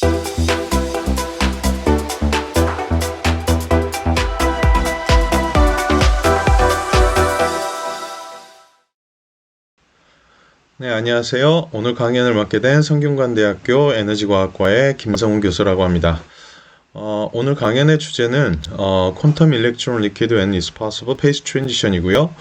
네, 안녕하세요. 오늘 강연을 맡게 된 성균관대학교 에너지과학과의 김성훈 교수라고 합니다. 오늘 강연의 주제는 Quantum Electron Liquid and its Possible Phase Transition이고요.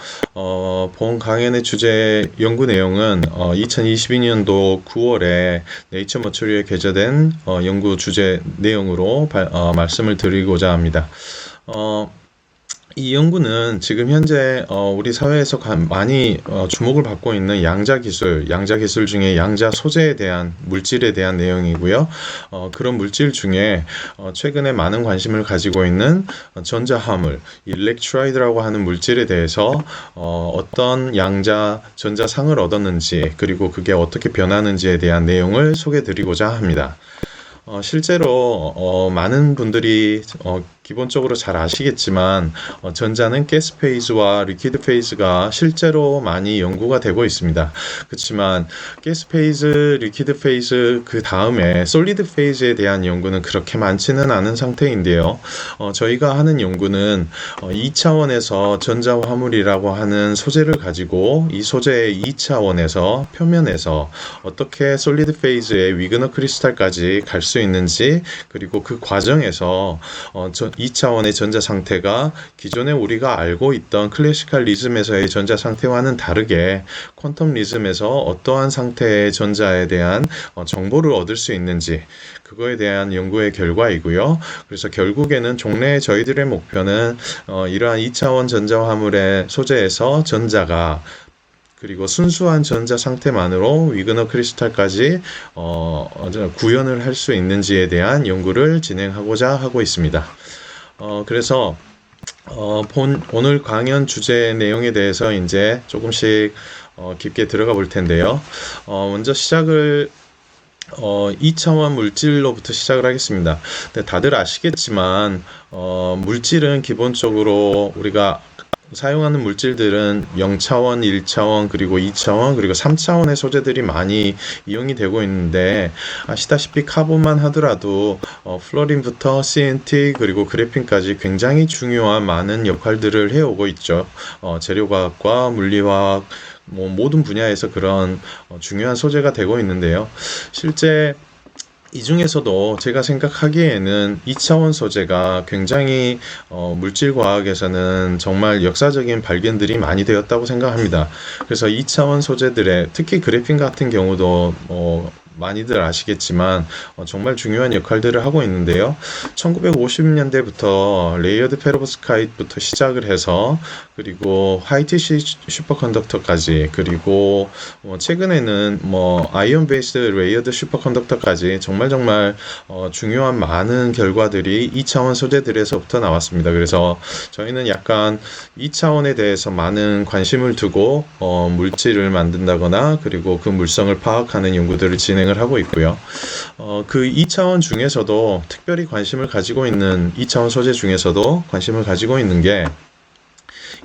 본 강연의 주제 연구 내용은 2022년도 9월에 네이처 머추리에 게재된 연구 주제 내용으로 말씀을 드리고자 합니다. 이 연구는 지금 현재 우리 사회에서 많이 주목을 받고 있는 양자 기술 중에 양자 소재에 대한 물질에 대한 내용이고요. 그런 물질 중에 최근에 많은 관심을 가지고 있는 전자화물, 일렉트로이드라고 하는 물질에 대해서 어떤 양자 전자상을 얻었는지, 그리고 그게 어떻게 변하는지에 대한 내용을 소개드리고자 합니다. 실제로 많은 분들이 기본적으로 잘 아시겠지만 전자는 가스 페이즈와 리퀴드 페이즈가 실제로 많이 연구가 되고 있습니다. 그렇지만 가스 페이즈, 리퀴드 페이즈 그 다음에 솔리드 페이즈에 대한 연구는 그렇게 많지는 않은 상태인데요. 저희가 하는 연구는 2차원에서 전자화물이라고 하는 소재를 가지고 이 소재의 2차원에서 표면에서 어떻게 솔리드 페이즈의 위그너 크리스탈까지 갈 수 있는지, 그리고 그 과정에서 2차원의 전자 상태가 기존에 우리가 알고 있던 클래시컬 리즘에서의 전자 상태와는 다르게 퀀텀 리즘에서 어떠한 상태의 전자에 대한 정보를 얻을 수 있는지, 그거에 대한 연구의 결과이고요. 그래서 결국에는 종래의 저희들의 목표는 이러한 2차원 전자화물의 소재에서 전자가 그리고 순수한 전자 상태만으로 위그너 크리스탈까지 구현을 할 수 있는지에 대한 연구를 진행하고자 하고 있습니다. 그래서 오늘 강연 주제 내용에 대해서 이제 조금씩 깊게 들어가 볼 텐데요. 먼저 시작을 2차원 물질로부터 시작을 하겠습니다. 근데 다들 아시겠지만 물질은 기본적으로 우리가 사용하는 물질들은 0차원, 1차원, 그리고 2차원, 그리고 3차원의 소재들이 많이 이용이 되고 있는데, 아시다시피 카본만 하더라도 플로린부터 CNT 그리고 그래핀까지 굉장히 중요한 많은 역할들을 해오고 있죠. 재료과학과 물리화학 모든 분야에서 그런 중요한 소재가 되고 있는데요. 실제 이 중에서도 제가 생각하기에는 2차원 소재가 굉장히 물질과학에서는 정말 역사적인 발견들이 많이 되었다고 생각합니다. 그래서 2차원 소재들의 특히 그래핀 같은 경우도 많이들 아시겠지만 정말 중요한 역할들을 하고 있는데요. 1950년대부터 레이어드 페로브스카이트부터 시작을 해서, 그리고 화이트시 슈퍼컨덕터까지, 그리고 최근에는 아이언 베이스드 레이어드 슈퍼컨덕터까지 정말 중요한 많은 결과들이 2차원 소재들에서부터 나왔습니다. 그래서 저희는 약간 2차원에 대해서 많은 관심을 두고 물질을 만든다거나 그리고 그 물성을 파악하는 연구들을 진행을 하고 있고요. 그 2차원 중에서도 특별히 관심을 가지고 있는 2차원 소재 중에서도 관심을 가지고 있는 게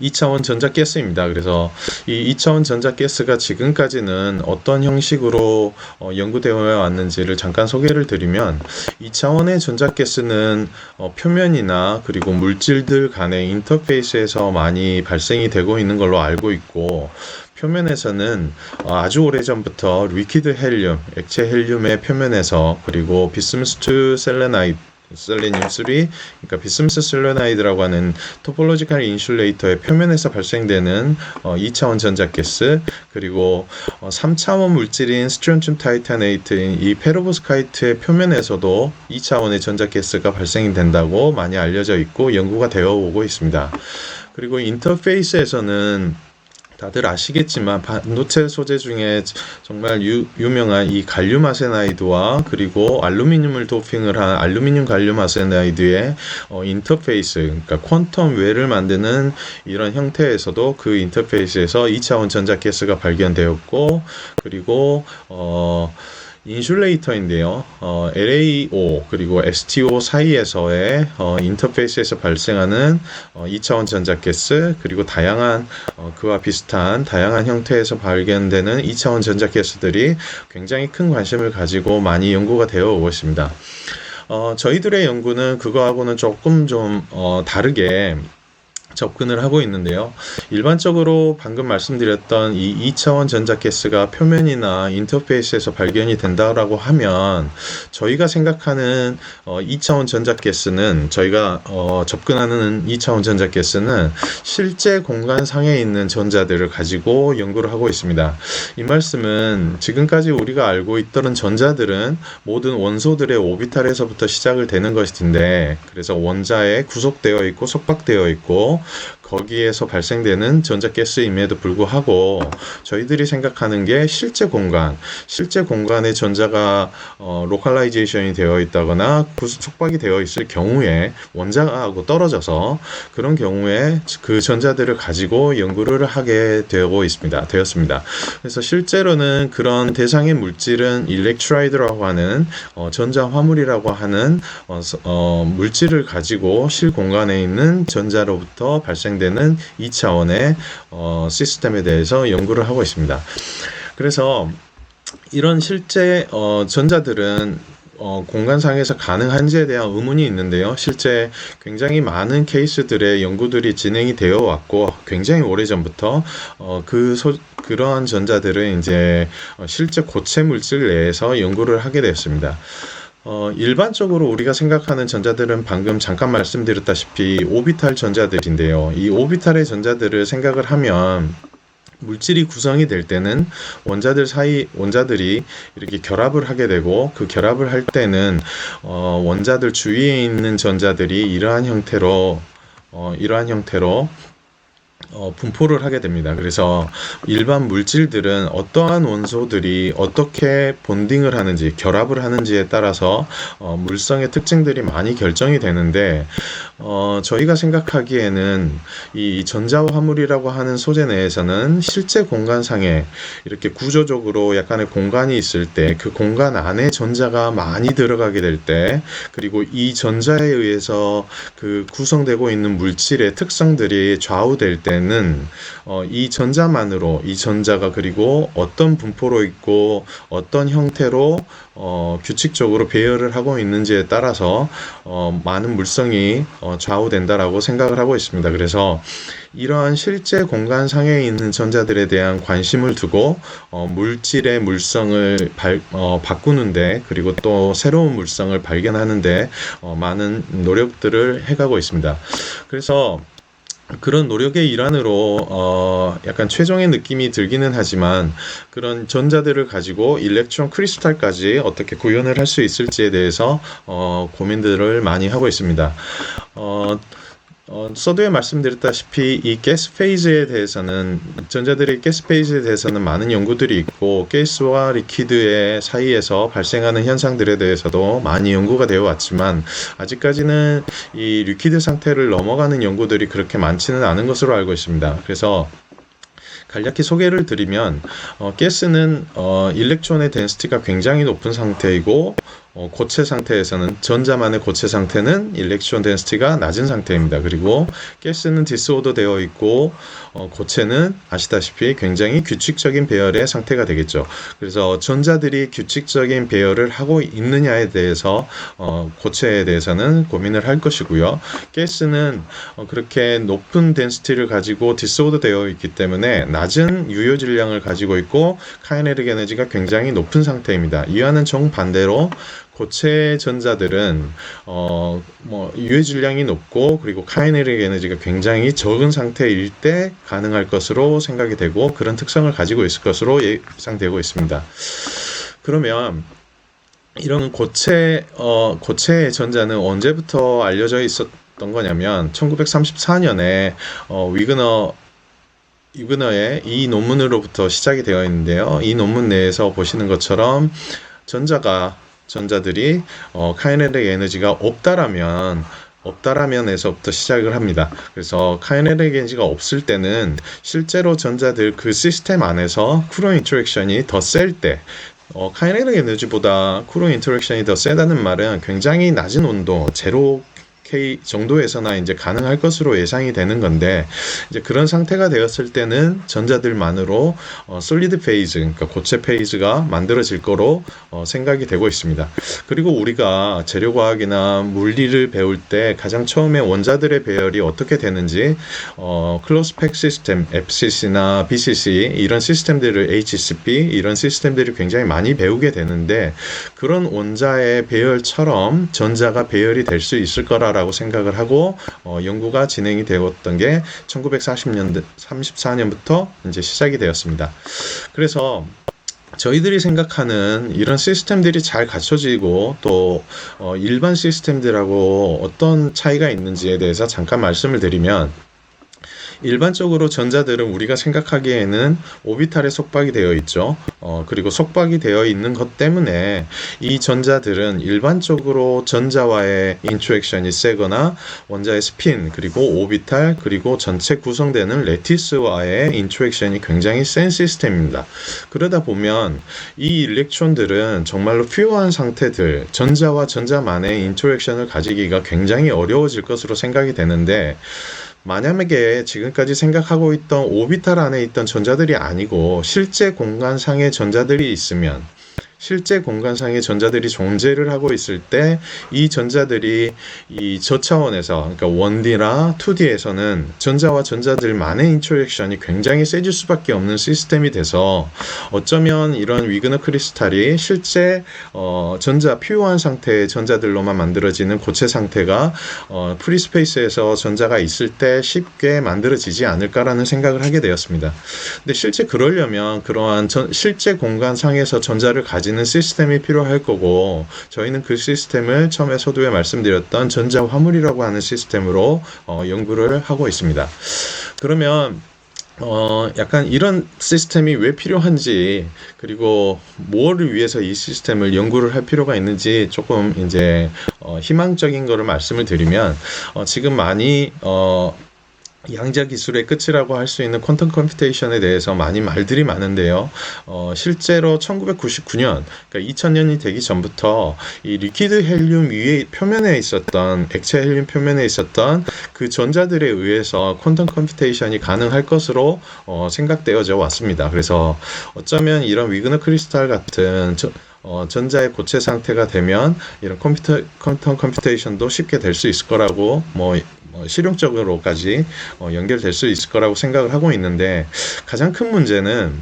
2차원 전자가스입니다. 그래서 이 2차원 전자가스가 지금까지는 어떤 형식으로 연구되어 왔는지를 잠깐 소개를 드리면, 2차원의 전자가스는 표면이나 그리고 물질들 간의 인터페이스에서 많이 발생이 되고 있는 걸로 알고 있고, 표면에서는 아주 오래전부터 리퀴드 헬륨, 액체 헬륨의 표면에서, 그리고 비스무스 셀레나이드, 셀레늄 3, 그러니까 비스무스 셀레나이드라고 하는 토폴로지컬 인슐레이터의 표면에서 발생되는 2차원 전자가스, 그리고 3차원 물질인 스트론튬 타이타네이트인 이 페로브스카이트의 표면에서도 2차원의 전자가스가 발생이 된다고 많이 알려져 있고 연구가 되어 오고 있습니다. 그리고 인터페이스에서는 다들 아시겠지만 반도체 소재 중에 정말 유명한 이 갈륨 아세나이드와 그리고 알루미늄을 도핑을 한 알루미늄 갈륨 아세나이드의 인터페이스, 그러니까 퀀텀 웰을 만드는 이런 형태에서도 그 인터페이스에서 2차원 전자가스가 발견되었고, 그리고 인슐레이터인데요. LAO 그리고 STO 사이에서의 인터페이스에서 발생하는 2차원 전자가스 그리고 다양한 그와 비슷한 다양한 형태에서 발견되는 2차원 전자가스들이 굉장히 큰 관심을 가지고 많이 연구가 되어 오고 있습니다. 저희들의 연구는 그거하고는 조금 좀 다르게 접근을 하고 있는데요. 일반적으로 방금 말씀드렸던 이 2차원 전자가스가 표면이나 인터페이스에서 발견이 된다라고 하면 저희가 생각하는 2차원 전자가스는 저희가 접근하는 2차원 전자가스는 실제 공간상에 있는 전자들을 가지고 연구를 하고 있습니다. 이 말씀은 지금까지 우리가 알고 있던 전자들은 모든 원소들의 오비탈에서부터 시작을 되는 것인데 그래서 원자에 구속되어 있고 속박되어 있고 거기에서 발생되는 전자가스임에도 불구하고 저희들이 생각하는 게 실제 공간에 전자가 로컬라이제이션이 되어 있다거나 속박이 되어 있을 경우에 원자하고 떨어져서 그런 경우에 그 전자들을 가지고 연구를 하게 되었습니다. 그래서 실제로는 그런 대상의 물질은 일렉트라이드라고 하는 전자 화물이라고 하는 물질을 가지고 실공간에 있는 전자로부터 발생되는 2차원의 시스템에 대해서 연구를 하고 있습니다. 그래서 이런 실제 전자들은 공간상에서 가능한지에 대한 의문이 있는데요. 실제 굉장히 많은 케이스들의 연구들이 진행이 되어 왔고 굉장히 오래전부터 그러한 전자들은 이제 실제 고체 물질 내에서 연구를 하게 되었습니다. 일반적으로 우리가 생각하는 전자들은 방금 잠깐 말씀드렸다시피 오비탈 전자들인데요. 이 오비탈의 전자들을 생각을 하면 물질이 구성이 될 때는 원자들이 이렇게 결합을 하게 되고 그 결합을 할 때는 원자들 주위에 있는 전자들이 이러한 형태로 분포를 하게 됩니다. 그래서 일반 물질들은 어떠한 원소들이 어떻게 본딩을 하는지, 결합을 하는지에 따라서 물성의 특징들이 많이 결정이 되는데 저희가 생각하기에는 이 전자화물이라고 하는 소재 내에서는 실제 공간상에 이렇게 구조적으로 약간의 공간이 있을 때 그 공간 안에 전자가 많이 들어가게 될 때 그리고 이 전자에 의해서 그 구성되고 있는 물질의 특성들이 좌우될 때는 이 전자만으로 이 전자가 그리고 어떤 분포로 있고 어떤 형태로 규칙적으로 배열을 하고 있는지에 따라서 많은 물성이 좌우된다라고 생각을 하고 있습니다. 그래서 이러한 실제 공간상에 있는 전자들에 대한 관심을 두고 물질의 물성을 바꾸는데 그리고 또 새로운 물성을 발견하는데 많은 노력들을 해가고 있습니다. 그래서 그런 노력의 일환으로 약간 최종의 느낌이 들기는 하지만 그런 전자들을 가지고 일렉트론 크리스탈까지 어떻게 구현을 할 수 있을지에 대해서 고민들을 많이 하고 있습니다. 서두에 말씀드렸다시피 이 가스 페이즈에 대해서는 전자들의 가스 페이즈에 대해서는 많은 연구들이 있고 가스와 리퀴드의 사이에서 발생하는 현상들에 대해서도 많이 연구가 되어 왔지만 아직까지는 이 리퀴드 상태를 넘어가는 연구들이 그렇게 많지는 않은 것으로 알고 있습니다. 그래서 간략히 소개를 드리면 가스는 일렉트론의 덴시티가 굉장히 높은 상태이고 고체 상태에서는 전자만의 고체 상태는 일렉트론 덴시티가 낮은 상태입니다. 그리고 가스는 디스오더 되어 있고 고체는 아시다시피 굉장히 규칙적인 배열의 상태가 되겠죠. 그래서 전자들이 규칙적인 배열을 하고 있느냐에 대해서 고체에 대해서는 고민을 할 것이고요. 가스는 그렇게 높은 덴시티를 가지고 디스오더 되어 있기 때문에 낮은 유효 질량을 가지고 있고 카이네틱 에너지가 굉장히 높은 상태입니다. 이와는 정반대로 고체 전자들은 유효 질량이 높고 그리고 카이네틱 에너지가 굉장히 적은 상태일 때 가능할 것으로 생각이 되고 그런 특성을 가지고 있을 것으로 예상되고 있습니다. 그러면 이런 고체의 전자는 언제부터 알려져 있었던 거냐면 1934년에 위그너의 이 논문으로부터 시작이 되어 있는데요. 이 논문 내에서 보시는 것처럼 전자들이 카이네틱 에너지가 없다라면에서부터 시작을 합니다. 그래서 카이네틱 에너지가 없을 때는 실제로 전자들 그 시스템 안에서 쿠론 인터랙션이 더 셀 때 카이네틱 에너지보다 쿨링 인터랙션이 더 세다는 말은 굉장히 낮은 온도, 제로 K 정도에서나 이제 가능할 것으로 예상이 되는 건데, 이제 그런 상태가 되었을 때는 전자들만으로 솔리드 페이즈, 그러니까 고체 페이즈가 만들어질 거로 생각이 되고 있습니다. 그리고 우리가 재료과학이나 물리를 배울 때 가장 처음에 원자들의 배열이 어떻게 되는지 클로즈 팩 시스템, FCC나 BCC 이런 시스템들을 HCP 이런 시스템들이 굉장히 많이 배우게 되는데, 그런 원자의 배열처럼 전자가 배열이 될 수 있을 거라고 생각을 하고 연구가 진행이 되었던 게 1940년대 34년부터 이제 시작이 되었습니다. 그래서 저희들이 생각하는 이런 시스템들이 잘 갖춰지고 또 일반 시스템들하고 어떤 차이가 있는지에 대해서 잠깐 말씀을 드리면, 일반적으로 전자들은 우리가 생각하기에는 오비탈에 속박이 되어 있죠. 그리고 속박이 되어 있는 것 때문에 이 전자들은 일반적으로 전자와의 인터랙션이 세거나 원자의 스핀, 그리고 오비탈, 그리고 전체 구성되는 레티스와의 인터랙션이 굉장히 센 시스템입니다. 그러다 보면 이 일렉트론들은 정말로 퓨어한 상태들, 전자와 전자만의 인터랙션을 가지기가 굉장히 어려워질 것으로 생각이 되는데, 만약에 지금까지 생각하고 있던 오비탈 안에 있던 전자들이 아니고 실제 공간상의 전자들이 있으면, 실제 공간상의 전자들이 존재를 하고 있을 때 이 전자들이 이 저차원에서, 그러니까 1D나 2D에서는 전자와 전자들만의 인터랙션이 굉장히 세질 수밖에 없는 시스템이 돼서, 어쩌면 이런 위그너 크리스탈이 실제 전자 퓨어한 상태의 전자들로만 만들어지는 고체 상태가 프리스페이스에서 전자가 있을 때 쉽게 만들어지지 않을까라는 생각을 하게 되었습니다. 근데 실제 그러려면 그러한 실제 공간상에서 전자를 가지는 시스템이 필요할 거고, 저희는 그 시스템을 처음에 서두에 말씀드렸던 전자 화물이라고 하는 시스템으로 연구를 하고 있습니다. 그러면 약간 이런 시스템이 왜 필요한지, 그리고 뭐를 위해서 이 시스템을 연구를 할 필요가 있는지 조금 이제 희망적인 거를 말씀을 드리면, 지금 많이 양자 기술의 끝이라고 할 수 있는 퀀텀 컴퓨테이션에 대해서 많이 말들이 많은데요. 실제로 1999년, 그러니까 2000년이 되기 전부터 이 리퀴드 헬륨 위에 표면에 있었던, 액체 헬륨 표면에 있었던 그 전자들에 의해서 퀀텀 컴퓨테이션이 가능할 것으로 생각되어져 왔습니다. 그래서 어쩌면 이런 위그너 크리스탈 같은 전자의 고체 상태가 되면 이런 퀀텀 컴퓨테이션도 쉽게 될 수 있을 거라고 실용적으로까지 연결될 수 있을 거라고 생각을 하고 있는데, 가장 큰 문제는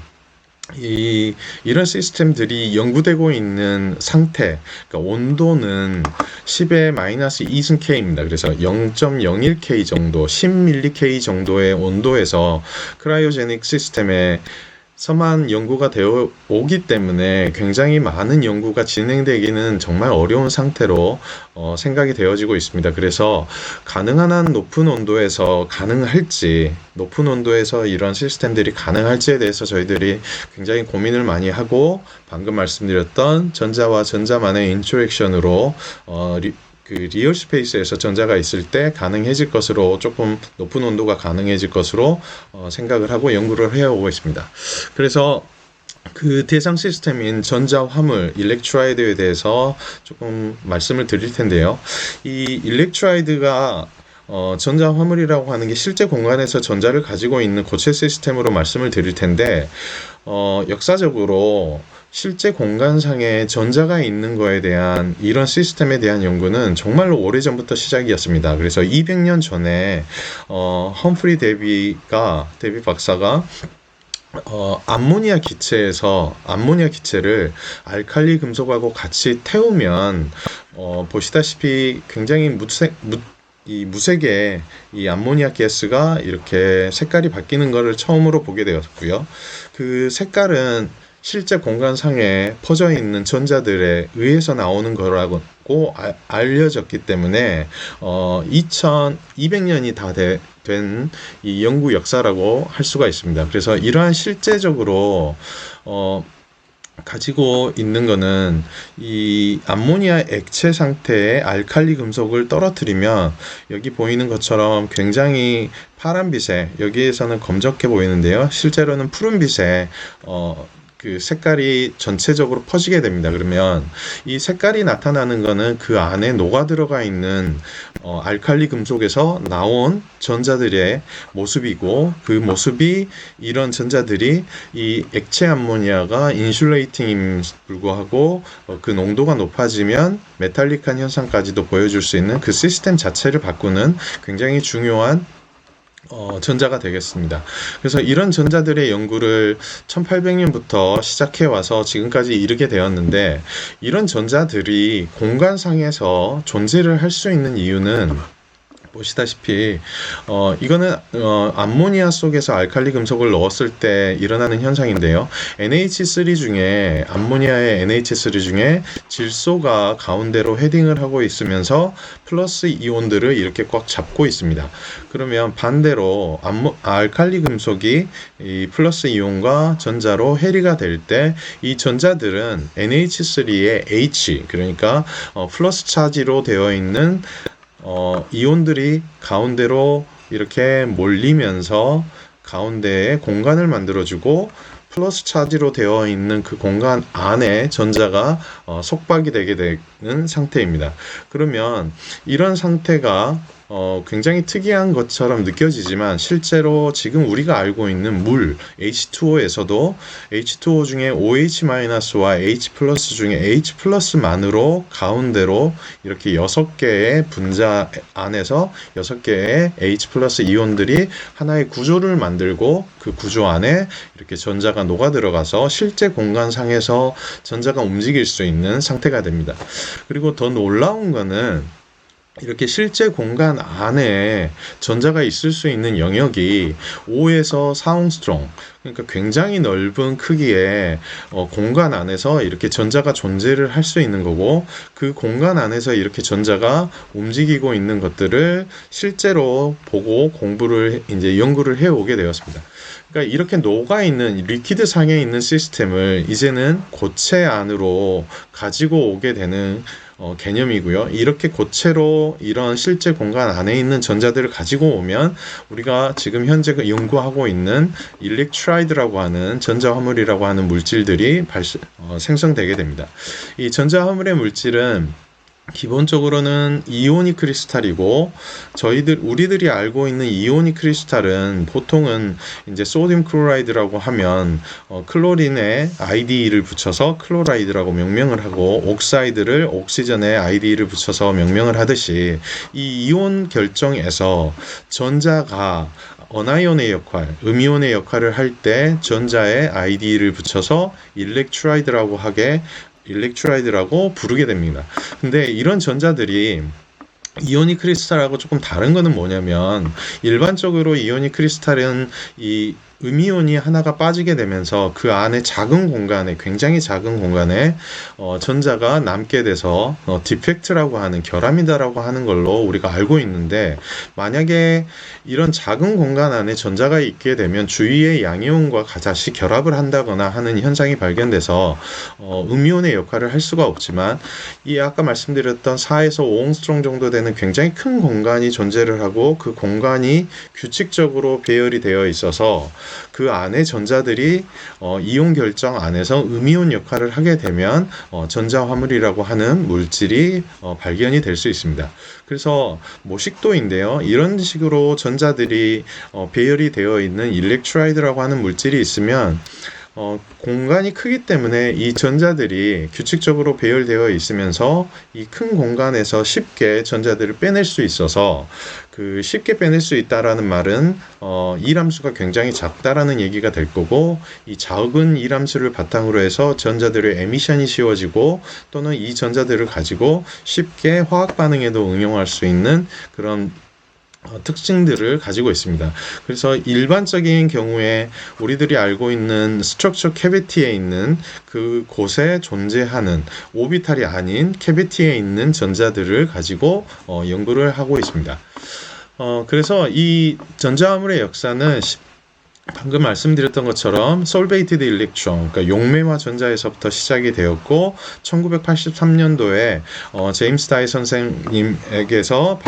이런 시스템들이 연구되고 있는 상태, 그러니까 온도는 10의 마이너스 2승K입니다. 그래서 0.01K 정도, 10mK 정도의 온도에서 크라이오제닉 시스템에 서만 연구가 되어 오기 때문에 굉장히 많은 연구가 진행되기는 정말 어려운 상태로 생각이 되어지고 있습니다. 그래서 가능한 한 높은 온도에서 가능할지, 높은 온도에서 이런 시스템들이 가능할지에 대해서 저희들이 굉장히 고민을 많이 하고, 방금 말씀드렸던 전자와 전자만의 인터랙션으로 그 리얼 스페이스에서 전자가 있을 때 가능해질 것으로, 조금 높은 온도가 가능해질 것으로 생각을 하고 연구를 해오고 있습니다. 그래서 그 대상 시스템인 전자 화물, 일렉트라이드에 대해서 조금 말씀을 드릴 텐데요. 이 일렉트라이드가 전자 화물이라고 하는 게 실제 공간에서 전자를 가지고 있는 고체 시스템으로 말씀을 드릴 텐데, 역사적으로 실제 공간상에 전자가 있는 거에 대한 이런 시스템에 대한 연구는 정말로 오래전부터 시작이었습니다. 그래서 200년 전에 험프리 데비 박사가 암모니아 기체를 알칼리 금속하고 같이 태우면 보시다시피 굉장히 무색에 이 암모니아 가스가 이렇게 색깔이 바뀌는 것을 처음으로 보게 되었고요. 그 색깔은 실제 공간상에 퍼져 있는 전자들에 의해서 나오는 거라고 알려졌기 때문에 2200년이 다 된 이 연구 역사라고 할 수가 있습니다. 그래서 이러한 실제적으로 가지고 있는 거는, 이 암모니아 액체 상태의 알칼리 금속을 떨어뜨리면 여기 보이는 것처럼 굉장히 파란빛에, 여기에서는 검적해 보이는데요, 실제로는 푸른빛에 그 색깔이 전체적으로 퍼지게 됩니다. 그러면 이 색깔이 나타나는 거는 그 안에 녹아 들어가 있는 알칼리 금속에서 나온 전자들의 모습이고, 그 모습이 이런 전자들이 이 액체 암모니아가 인슐레이팅임 불구하고 그 농도가 높아지면 메탈릭한 현상까지도 보여줄 수 있는 그 시스템 자체를 바꾸는 굉장히 중요한 전자가 되겠습니다. 그래서 이런 전자들의 연구를 1800년부터 시작해 와서 지금까지 이르게 되었는데, 이런 전자들이 공간상에서 존재를 할 수 있는 이유는 보시다시피 이거는 암모니아 속에서 알칼리 금속을 넣었을 때 일어나는 현상인데요. NH3 중에, 암모니아의 NH3 중에 질소가 가운데로 헤딩을 하고 있으면서 플러스 이온들을 이렇게 꽉 잡고 있습니다. 그러면 반대로 알칼리 금속이 이 플러스 이온과 전자로 해리가 될 때 이 전자들은 NH3의 H, 그러니까 플러스 차지로 되어 있는 이온들이 가운데로 이렇게 몰리면서 가운데에 공간을 만들어주고, 플러스 차지로 되어 있는 그 공간 안에 전자가 속박이 되게 되는 상태입니다. 그러면 이런 상태가 굉장히 특이한 것처럼 느껴지지만, 실제로 지금 우리가 알고 있는 물 H2O에서도 H2O 중에 OH-와 H+ 중에 H+만으로 가운데로 이렇게 6개의 분자 안에서 6개의 H+ 이온들이 하나의 구조를 만들고, 그 구조 안에 이렇게 전자가 녹아 들어가서 실제 공간상에서 전자가 움직일 수 있는 상태가 됩니다. 그리고 더 놀라운 거는, 이렇게 실제 공간 안에 전자가 있을 수 있는 영역이 5에서 4옹스트롱, 그러니까 굉장히 넓은 크기의 공간 안에서 이렇게 전자가 존재를 할 수 있는 거고, 그 공간 안에서 이렇게 전자가 움직이고 있는 것들을 실제로 보고 공부를, 이제 연구를 해오게 되었습니다. 그러니까 이렇게 녹아있는 리퀴드 상에 있는 시스템을 이제는 고체 안으로 가지고 오게 되는 개념이고요. 이렇게 고체로 이런 실제 공간 안에 있는 전자들을 가지고 오면 우리가 지금 현재 연구하고 있는 일렉트라이드라고 하는 전자화물이라고 하는 물질들이 생성되게 됩니다. 이 전자화물의 물질은 기본적으로는 이오닉 크리스탈이고, 우리들이 알고 있는 이오닉 크리스탈은 보통은 이제 소듐 클로라이드라고 하면 클로린에 IDE를 붙여서 클로라이드라고 명명을 하고, 옥사이드를 옥시전에 IDE를 붙여서 명명을 하듯이, 이 이온 결정에서 전자가 어나이온의 역할, 음이온의 역할을 할 때 전자에 IDE를 붙여서 일렉트라이드라고 부르게 됩니다. 근데 이런 전자들이 이오닉 크리스탈하고 조금 다른 거는 뭐냐면, 일반적으로 이오닉 크리스탈은 이 음이온이 하나가 빠지게 되면서 그 안에 굉장히 작은 공간에 전자가 남게 돼서 디펙트라고 하는, 결함이다라고 하는 걸로 우리가 알고 있는데, 만약에 이런 작은 공간 안에 전자가 있게 되면 주위의 양이온과 다시 결합을 한다거나 하는 현상이 발견돼서 음이온의 역할을 할 수가 없지만, 이 아까 말씀드렸던 4에서 5옹스트롱 정도 되는 굉장히 큰 공간이 존재를 하고, 그 공간이 규칙적으로 배열이 되어 있어서 그 안에 전자들이 이온 결정 안에서 음이온 역할을 하게 되면 전자화물이라고 하는 물질이 발견이 될 수 있습니다. 그래서 모식도인데요. 이런 식으로 전자들이 배열이 되어 있는 일렉트라이드라고 하는 물질이 있으면 공간이 크기 때문에 이 전자들이 규칙적으로 배열되어 있으면서 이 큰 공간에서 쉽게 전자들을 빼낼 수 있어서, 그 쉽게 빼낼 수 있다라는 말은 이람수가 굉장히 작다라는 얘기가 될 거고, 이 작은 이람수를 바탕으로 해서 전자들의 에미션이 쉬워지고, 또는 이 전자들을 가지고 쉽게 화학 반응에도 응용할 수 있는 그런 특징들을 가지고 있습니다. 그래서 일반적인 경우에 우리들이 알고 있는 스트럭처 캐비티에 있는 그 곳에 존재하는 오비탈이 아닌 캐비티에 있는 전자들을 가지고 연구를 하고 있습니다. 그래서 이 전자화물의 역사는 방금 말씀드렸던 것처럼 솔베이티드 일렉트론, 그러니까 용매화 전자에서부터 시작이 되었고 1983년도에 제임스 다이 선생님에게서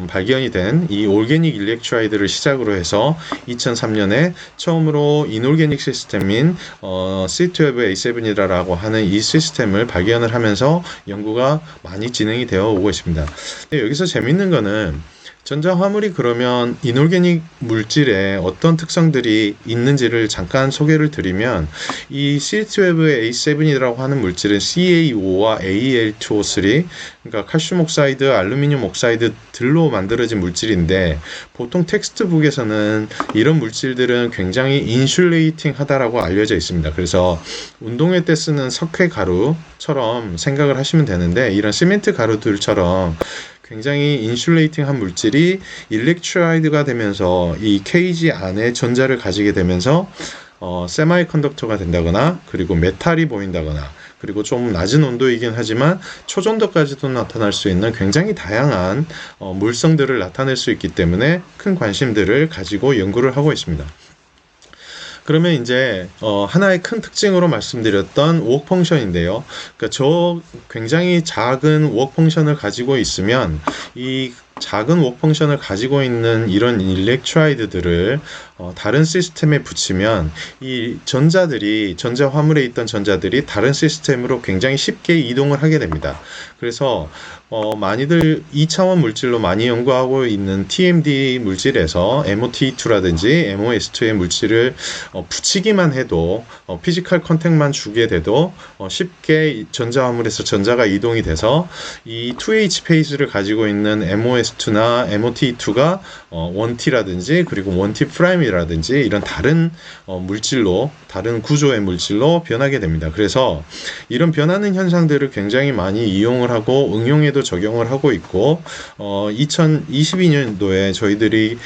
발견이 된 이 올게닉 일렉트라이드를 시작으로 해서 2003년에 처음으로 인올게닉 시스템인 C12A7이라고 하는 이 시스템을 발견을 하면서 연구가 많이 진행이 되어 오고 있습니다. 근데 여기서 재밌는 거는 전자화물이 그러면 이놀게닉 물질에 어떤 특성들이 있는지를 잠깐 소개를 드리면 이 C12A7이라고 하는 물질은 CaO와 Al2O3 그러니까 칼슘 옥사이드, 알루미늄 옥사이드들로 만들어진 물질인데 보통 텍스트북에서는 이런 물질들은 굉장히 인슐레이팅 하다라고 알려져 있습니다. 그래서 운동회 때 쓰는 석회 가루처럼 생각을 하시면 되는데 이런 시멘트 가루들처럼 굉장히 인슐레이팅한 물질이 일렉트라이드가 되면서 이 케이지 안에 전자를 가지게 되면서 세마이컨덕터가 된다거나 그리고 메탈이 보인다거나 그리고 좀 낮은 온도이긴 하지만 초전도까지도 나타날 수 있는 굉장히 다양한 물성들을 나타낼 수 있기 때문에 큰 관심들을 가지고 연구를 하고 있습니다. 그러면 이제 하나의 큰 특징으로 말씀드렸던 워크 펑션인데요. 그러니까 저 굉장히 작은 워크 펑션을 가지고 있으면 이 작은 워크 펑션을 가지고 있는 이런 일렉트라이드들을 다른 시스템에 붙이면 이 전자 화물에 있던 전자들이 다른 시스템으로 굉장히 쉽게 이동을 하게 됩니다. 그래서 많이들 2차원 물질로 많이 연구하고 있는 TMD 물질에서 MOT2라든지 MOS2의 물질을 붙이기만 해도 피지컬 컨택만 주게 돼도 쉽게 전자 화물에서 전자가 이동이 돼서 이 2H 페이스를 가지고 있는 MOS2나 MOT2가 1T라든지 그리고 1T 프라임이라든지 이런 다른 물질로 다른 구조의 물질로 변하게 됩니다. 그래서 이런 변하는 현상들을 굉장히 많이 이용을 하고 응용에도 적용을 하고 있고 2022년도에 저희들이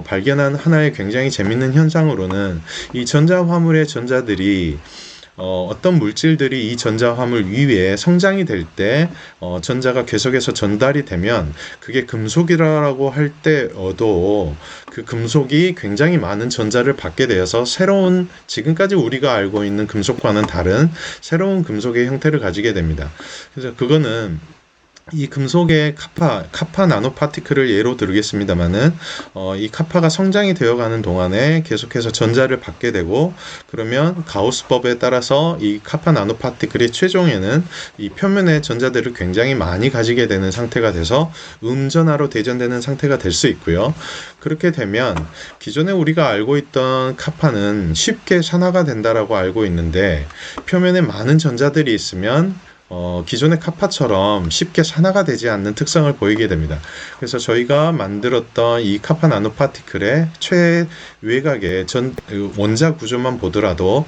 발견한 하나의 굉장히 재밌는 현상으로는 이 전자화물의 전자들이 어떤 물질들이 이 전자화물 위에 성장이 될 때 전자가 계속해서 전달이 되면 그게 금속이라고 할 때도 그 금속이 굉장히 많은 전자를 받게 되어서 새로운 지금까지 우리가 알고 있는 금속과는 다른 새로운 금속의 형태를 가지게 됩니다. 그래서 그거는 이 금속의 카파 나노 파티클을 예로 들겠습니다만은 이 카파가 성장이 되어가는 동안에 계속해서 전자를 받게 되고 그러면 가우스법에 따라서 이 카파 나노 파티클이 최종에는 이 표면의 전자들을 굉장히 많이 가지게 되는 상태가 돼서 음전하로 대전되는 상태가 될 수 있고요. 그렇게 되면 기존에 우리가 알고 있던 카파는 쉽게 산화가 된다라고 알고 있는데 표면에 많은 전자들이 있으면 기존의 카파처럼 쉽게 산화가 되지 않는 특성을 보이게 됩니다. 그래서 저희가 만들었던 이 카파 나노 파티클의 최외곽의 원자 구조만 보더라도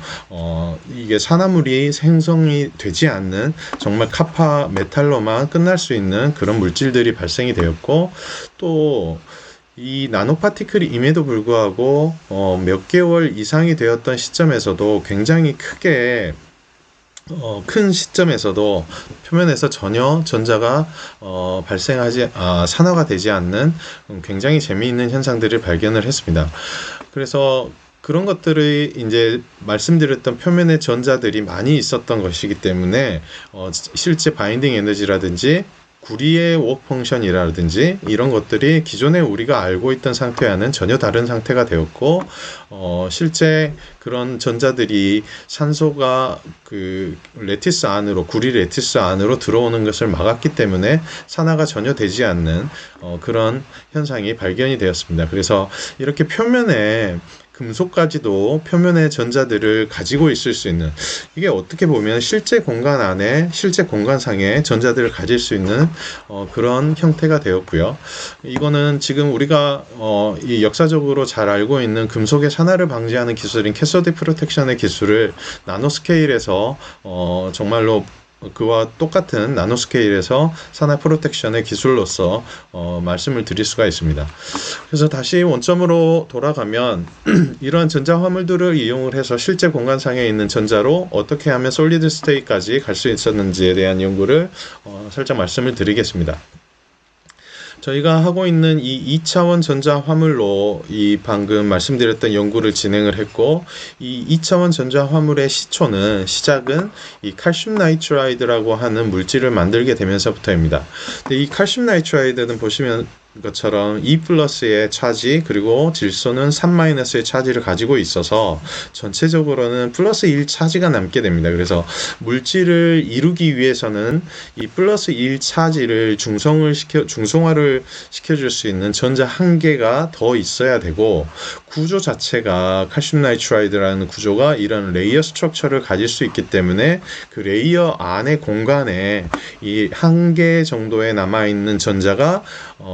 이게 산화물이 생성이 되지 않는 정말 카파 메탈로만 끝날 수 있는 그런 물질들이 발생이 되었고 또 이 나노파티클임에도 불구하고 몇 개월 이상이 되었던 시점에서도 굉장히 크게 큰 시점에서도 표면에서 전혀 전자가 산화가 되지 않는 굉장히 재미있는 현상들을 발견을 했습니다. 그래서 그런 것들이 이제 말씀드렸던 표면의 전자들이 많이 있었던 것이기 때문에 실제 바인딩 에너지라든지 구리의 워크 펑션이라든지 이런 것들이 기존에 우리가 알고 있던 상태와는 전혀 다른 상태가 되었고 실제 그런 전자들이 산소가 그 레티스 안으로 구리 레티스 안으로 들어오는 것을 막았기 때문에 산화가 전혀 되지 않는 그런 현상이 발견이 되었습니다. 그래서 이렇게 표면에 금속까지도 표면의 전자들을 가지고 있을 수 있는 이게 어떻게 보면 실제 공간 안에 실제 공간상에 전자들을 가질 수 있는 그런 형태가 되었고요. 이거는 지금 우리가 이 역사적으로 잘 알고 있는 금속의 산화를 방지하는 기술인 캐소디 프로텍션의 기술을 나노스케일에서 정말로 그와 똑같은 나노스케일에서 산화 프로텍션의 기술로서 말씀을 드릴 수가 있습니다. 그래서 다시 원점으로 돌아가면 이러한 전자화물들을 이용을 해서 실제 공간상에 있는 전자로 어떻게 하면 솔리드 스테이트까지 갈 수 있었는지에 대한 연구를 살짝 말씀을 드리겠습니다. 저희가 하고 있는 이 2차원 전자 화물로 이 방금 말씀드렸던 연구를 진행을 했고, 이 2차원 전자 화물의 시작은 이 칼슘 나이트라이드라고 하는 물질을 만들게 되면서부터입니다. 근데 이 칼슘 나이트라이드는 보시면 것처럼 E 플러스의 차지 그리고 질소는 3 마이너스의 차지를 가지고 있어서 전체적으로는 플러스 1 차지가 남게 됩니다. 그래서 물질을 이루기 위해서는 이 플러스 1 차지를 중성화를 시켜줄 수 있는 전자 한 개가 더 있어야 되고, 구조 자체가 칼슘 나이트라이드라는 구조가 이런 레이어 스트럭처를 가질 수 있기 때문에 그 레이어 안의 공간에 이 한 개 정도의 남아있는 전자가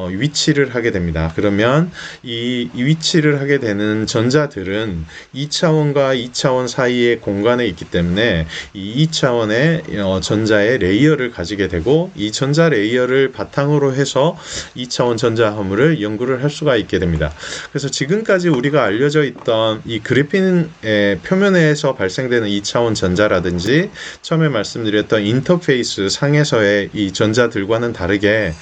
위치를 하게 됩니다. 그러면 이 위치를 하게 되는 전자들은 2차원과 2차원 사이의 공간에 있기 때문에 이 2차원의 전자의 레이어를 가지게 되고, 이 전자 레이어를 바탕으로 해서 2차원 전자 화물을 연구를 할 수가 있게 됩니다. 그래서 지금까지 우리가 알려져 있던 이 그래핀의 표면에서 발생되는 2차원 전자라든지 처음에 말씀드렸던 인터페이스 상에서의 이 전자들과는 다르게,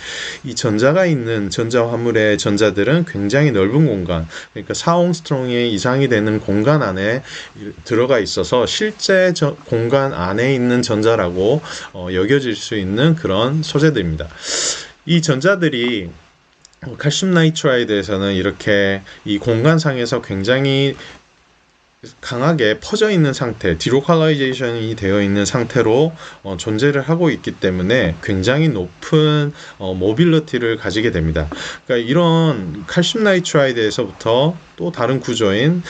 이 전자가 있는 전자 화물의 전자들은 굉장히 넓은 공간, 그러니까 4옹스트롱이 이상이 되는 공간 안에 들어가 있어서 실제 공간 안에 있는 전자라고 여겨질 수 있는 그런 소재들입니다. 이 전자들이 칼슘 나이트라이드에서는 이렇게 이 공간상에서 굉장히 강하게 퍼져 있는 상태, 디로칼라이제이션이 되어 있는 상태로 존재를 하고 있기 때문에 굉장히 높은 모빌리티를 가지게 됩니다. 그러니까 이런 칼슘 나이트라이드에서부터 또 다른 구조인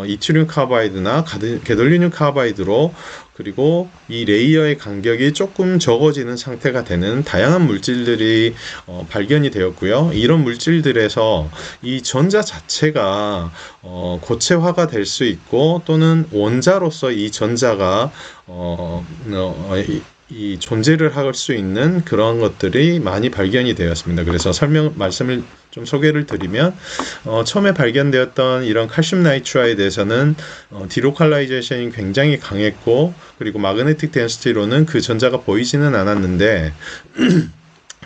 이트륨 카바이드나 게돌리늄 카바이드로, 그리고 이 레이어의 간격이 조금 적어지는 상태가 되는 다양한 물질들이 발견이 되었고요. 이런 물질들에서 이 전자 자체가 고체화가 될 수 있고, 또는 원자로서 이 전자가 이 존재를 할 수 있는 그런 것들이 많이 발견이 되었습니다. 그래서 말씀을 좀 소개를 드리면, 처음에 발견되었던 이런 칼슘 나이트라이드에서는 디로칼라이제이션이 굉장히 강했고, 그리고 마그네틱 덴시티로는 그 전자가 보이지는 않았는데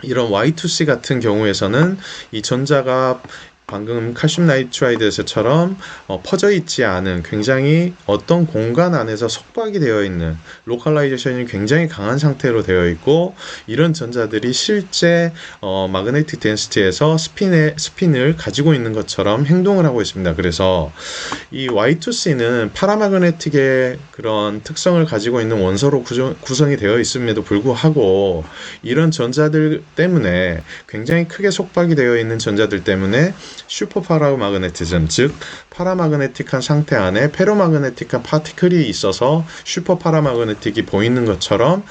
이런 Y2C 같은 경우에서는 이 전자가 방금 칼슘 나이트라이드에서처럼 퍼져 있지 않은, 굉장히 어떤 공간 안에서 속박이 되어 있는, 로컬라이제이션이 굉장히 강한 상태로 되어 있고, 이런 전자들이 실제 마그네틱 덴시티에서 스핀을 가지고 있는 것처럼 행동을 하고 있습니다. 그래서 이 Y2C는 파라마그네틱의 그런 특성을 가지고 있는 원소로 구성이 되어 있음에도 불구하고, 이런 전자들 때문에, 굉장히 크게 속박이 되어 있는 전자들 때문에 슈퍼 파라마그네티즘, 즉 파라마그네틱한 상태 안에 페로마그네틱한 파티클이 있어서 슈퍼 파라마그네틱이 보이는 것처럼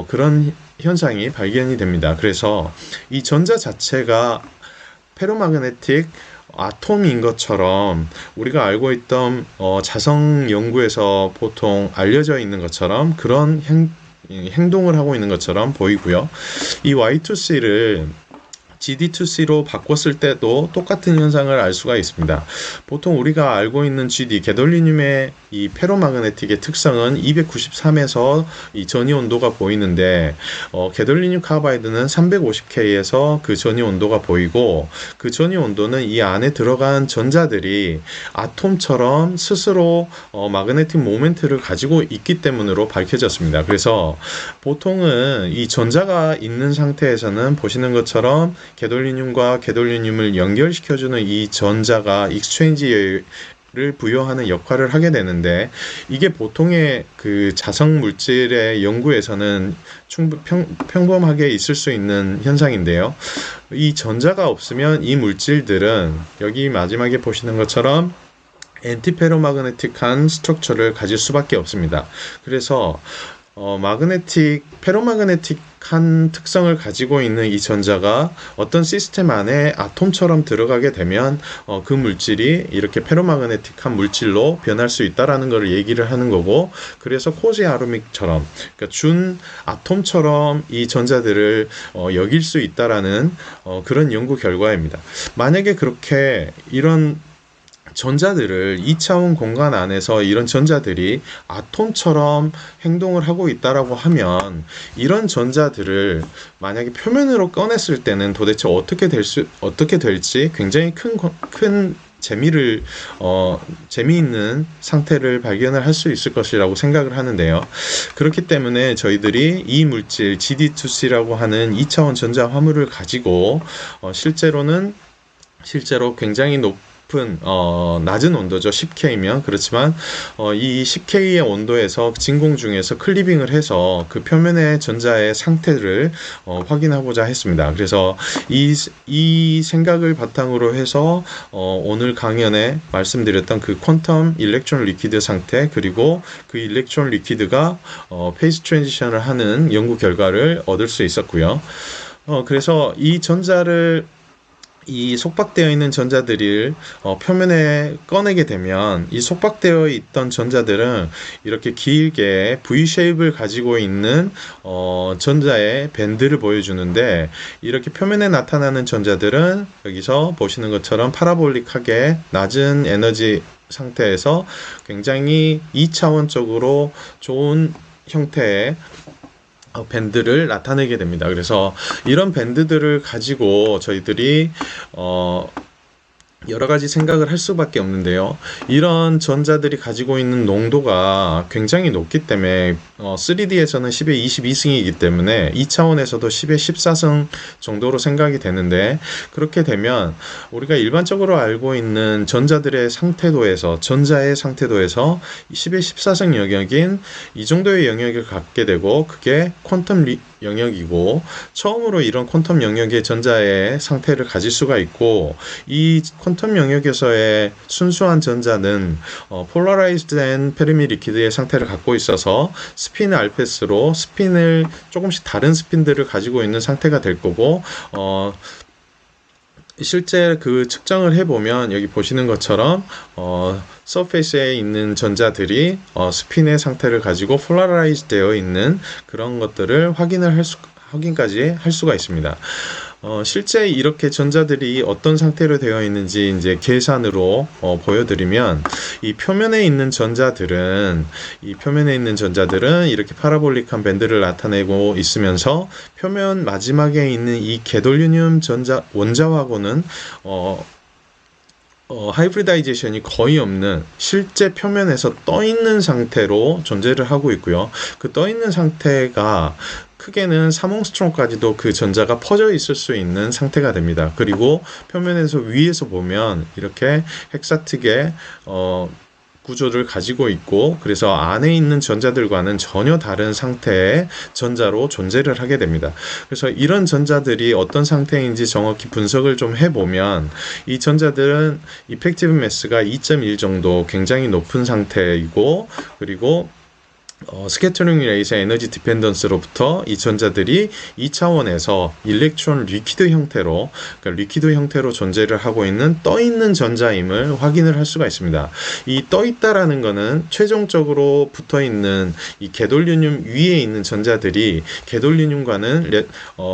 그런 현상이 발견이 됩니다. 그래서 이 전자 자체가 페로마그네틱 아톰인 것처럼, 우리가 알고 있던 자성 연구에서 보통 알려져 있는 것처럼 그런 행동을 하고 있는 것처럼 보이고요. 이 Y2C를 GD2C로 바꿨을 때도 똑같은 현상을 알 수가 있습니다. 보통 우리가 알고 있는 GD, 게돌리늄의 이 페로마그네틱의 특성은 293에서 이 전이 온도가 보이는데, 게돌리늄 카바이드는 350K에서 그 전이 온도가 보이고, 그 전이 온도는 이 안에 들어간 전자들이 아톰처럼 스스로 마그네틱 모멘트를 가지고 있기 때문으로 밝혀졌습니다. 그래서 보통은 이 전자가 있는 상태에서는 보시는 것처럼 게돌리늄과 게돌리늄을 연결시켜주는 이 전자가 익스체인지를 부여하는 역할을 하게 되는데, 이게 보통의 그 자성 물질의 연구에서는 평범하게 있을 수 있는 현상인데요. 이 전자가 없으면 이 물질들은 여기 마지막에 보시는 것처럼 엔티페로마그네틱한 스트럭처를 가질 수밖에 없습니다. 그래서 페로마그네틱한 특성을 가지고 있는 이 전자가 어떤 시스템 안에 아톰처럼 들어가게 되면 그 물질이 이렇게 페로마그네틱한 물질로 변할 수 있다라는 것을 얘기를 하는 거고, 그래서 코지 아토믹처럼, 그러니까 준 아톰처럼 이 전자들을 여길 수 있다라는 그런 연구 결과입니다. 만약에 그렇게 이런 전자들을 2차원 공간 안에서 이런 전자들이 아톰처럼 행동을 하고 있다라고 하면 이런 전자들을 만약에 표면으로 꺼냈을 때는 도대체 어떻게 될지 굉장히 큰 재미있는 상태를 발견을 할 수 있을 것이라고 생각을 하는데요. 그렇기 때문에 저희들이 이 물질 GD2C라고 하는 2차원 전자 화물을 가지고 실제로 굉장히 낮은 온도죠. 10K면. 그렇지만 이 10K의 온도에서 진공 중에서 클리빙을 해서 그 표면의 전자의 상태를 확인하고자 했습니다. 그래서 이 생각을 바탕으로 해서 오늘 강연에 말씀드렸던 그 퀀텀 일렉트론 리퀴드 상태, 그리고 그 일렉트론 리퀴드가 페이스 트랜지션을 하는 연구 결과를 얻을 수 있었고요. 그래서 이 속박되어 있는 전자들을 표면에 꺼내게 되면 이 속박되어 있던 전자들은 이렇게 길게 V-쉐입을 가지고 있는 전자의 밴드를 보여주는데, 이렇게 표면에 나타나는 전자들은 여기서 보시는 것처럼 파라볼릭하게 낮은 에너지 상태에서 굉장히 2차원적으로 좋은 형태의 밴드를 나타내게 됩니다. 그래서 이런 밴드들을 가지고 저희들이 여러 가지 생각을 할 수밖에 없는데요. 이런 전자들이 가지고 있는 농도가 굉장히 높기 때문에 3D에서는 10의 22승이기 때문에 2차원에서도 10의 14승 정도로 생각이 되는데, 그렇게 되면 우리가 일반적으로 알고 있는 전자의 상태도에서 10의 14승 영역인 이 정도의 영역을 갖게 되고, 그게 퀀텀 영역이고, 처음으로 이런 퀀텀 영역의 전자의 상태를 가질 수가 있고, 이 퀀텀 영역에서의 순수한 전자는 폴라라이즈된 페르미 리퀴드의 상태를 갖고 있어서 스핀 알페스로 스핀을 조금씩 다른 스핀들을 가지고 있는 상태가 될 거고, 실제 그 측정을 해보면 여기 보시는 것처럼 서페이스에 있는 전자들이 스핀의 상태를 가지고 폴라라이즈 되어 있는 그런 것들을 확인까지 할 수가 있습니다. 실제 이렇게 전자들이 어떤 상태로 되어 있는지 이제 계산으로 보여드리면, 이 표면에 있는 전자들은 이렇게 파라볼릭한 밴드를 나타내고 있으면서, 표면 마지막에 있는 이 게돌리늄 원자하고는 하이브리다이제이션이 거의 없는 실제 표면에서 떠 있는 상태로 존재를 하고 있고요. 그 떠 있는 상태가 크게는 3옹스트롬까지도 그 전자가 퍼져 있을 수 있는 상태가 됩니다. 그리고 표면에서 위에서 보면 이렇게 헥사틱의 구조를 가지고 있고, 그래서 안에 있는 전자들과는 전혀 다른 상태의 전자로 존재를 하게 됩니다. 그래서 이런 전자들이 어떤 상태인지 정확히 분석을 좀 해보면, 이 전자들은 이펙티브 매스가 2.1 정도 굉장히 높은 상태이고, 그리고 스캐터링 레이저 에너지 디펜던스로부터 이 전자들이 2차원에서 일렉트론 리퀴드 형태로, 그러니까 리퀴드 형태로 존재를 하고 있는 떠 있는 전자임을 확인을 할 수가 있습니다. 이 떠 있다라는 거는 최종적으로 붙어 있는 이 게돌리늄 위에 있는 전자들이 게돌리늄과는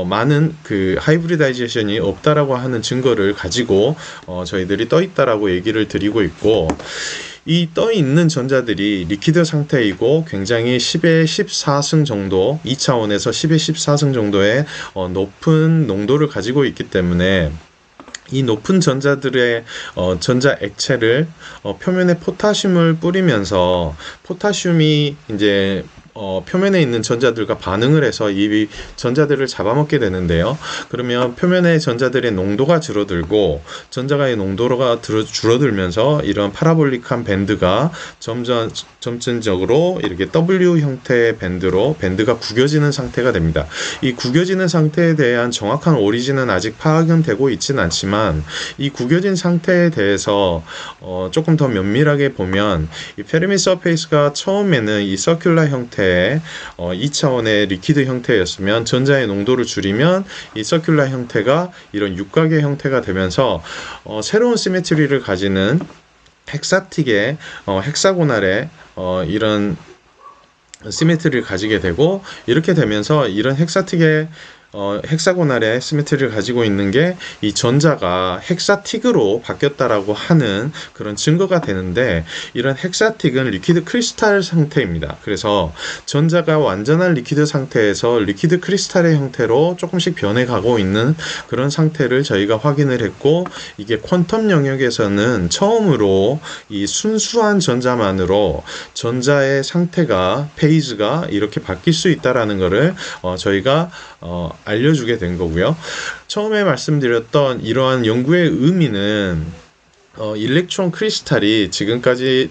많은 그 하이브리다이제이션이 없다라고 하는 증거를 가지고 저희들이 떠 있다라고 얘기를 드리고 있고, 이 떠 있는 전자들이 리퀴드 상태이고 굉장히 10의 14승 정도, 2차원에서 10의 14승 정도의 높은 농도를 가지고 있기 때문에, 이 높은 전자들의 전자 액체를 표면에 포타슘을 뿌리면서, 포타슘이 이제 표면에 있는 전자들과 반응을 해서 이 전자들을 잡아먹게 되는데요. 그러면 표면의 전자들의 농도가 줄어들고, 전자가의 농도가 줄어들면서 이런 파라볼릭한 밴드가 점진적으로 이렇게 W 형태의 밴드가 구겨지는 상태가 됩니다. 이 구겨지는 상태에 대한 정확한 오리진은 아직 파악은 되고 있지는 않지만, 이 구겨진 상태에 대해서 조금 더 면밀하게 보면, 이 페르미 서페이스가 처음에는 이 서큘라 형태의 2차원의 리퀴드 형태였으면, 전자의 농도를 줄이면 이 서큘라 형태가 이런 육각의 형태가 되면서 새로운 시메트리를 가지는 헥사틱의 헥사고날의 이런 시메트리를 가지게 되고, 이렇게 되면서 이런 헥사틱의 헥사고날의 시메트리를 가지고 있는 게 이 전자가 헥사틱으로 바뀌었다라고 하는 그런 증거가 되는데, 이런 헥사틱은 리퀴드 크리스탈 상태입니다. 그래서 전자가 완전한 리퀴드 상태에서 리퀴드 크리스탈의 형태로 조금씩 변해가고 있는 그런 상태를 저희가 확인을 했고, 이게 퀀텀 영역에서는 처음으로 이 순수한 전자만으로 전자의 상태가, 페이즈가 이렇게 바뀔 수 있다라는 것을 저희가 알려주게 된 거고요. 처음에 말씀드렸던 이러한 연구의 의미는 일렉트론 크리스탈이 지금에는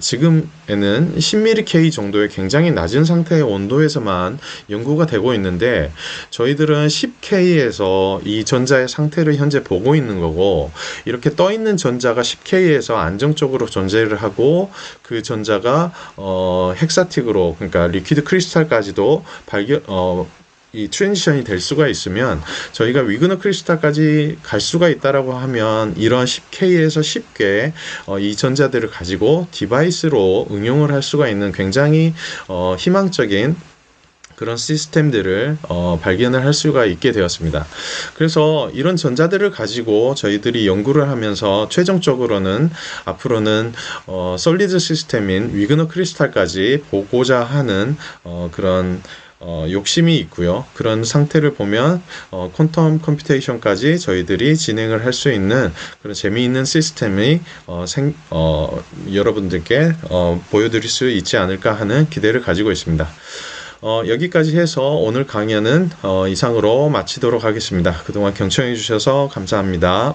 10mK 정도의 굉장히 낮은 상태의 온도에서만 연구가 되고 있는데, 저희들은 10K에서 이 전자의 상태를 현재 보고 있는 거고, 이렇게 떠 있는 전자가 10K에서 안정적으로 존재를 하고, 그 전자가 헥사틱으로, 그러니까 리퀴드 크리스탈까지도 이 트랜지션이 될 수가 있으면, 저희가 위그너 크리스탈까지 갈 수가 있다라고 하면 이런 10K에서 쉽게 이 전자들을 가지고 디바이스로 응용을 할 수가 있는 굉장히 희망적인 그런 시스템들을 발견을 할 수가 있게 되었습니다. 그래서 이런 전자들을 가지고 저희들이 연구를 하면서 최종적으로는 앞으로는 솔리드 시스템인 위그너 크리스탈까지 보고자 하는 그런 욕심이 있고요. 그런 상태를 보면 퀀텀 컴퓨테이션까지 저희들이 진행을 할 수 있는 그런 재미있는 시스템이 여러분들께 보여드릴 수 있지 않을까 하는 기대를 가지고 있습니다. 여기까지 해서 오늘 강연은 이상으로 마치도록 하겠습니다. 그동안 경청해 주셔서 감사합니다.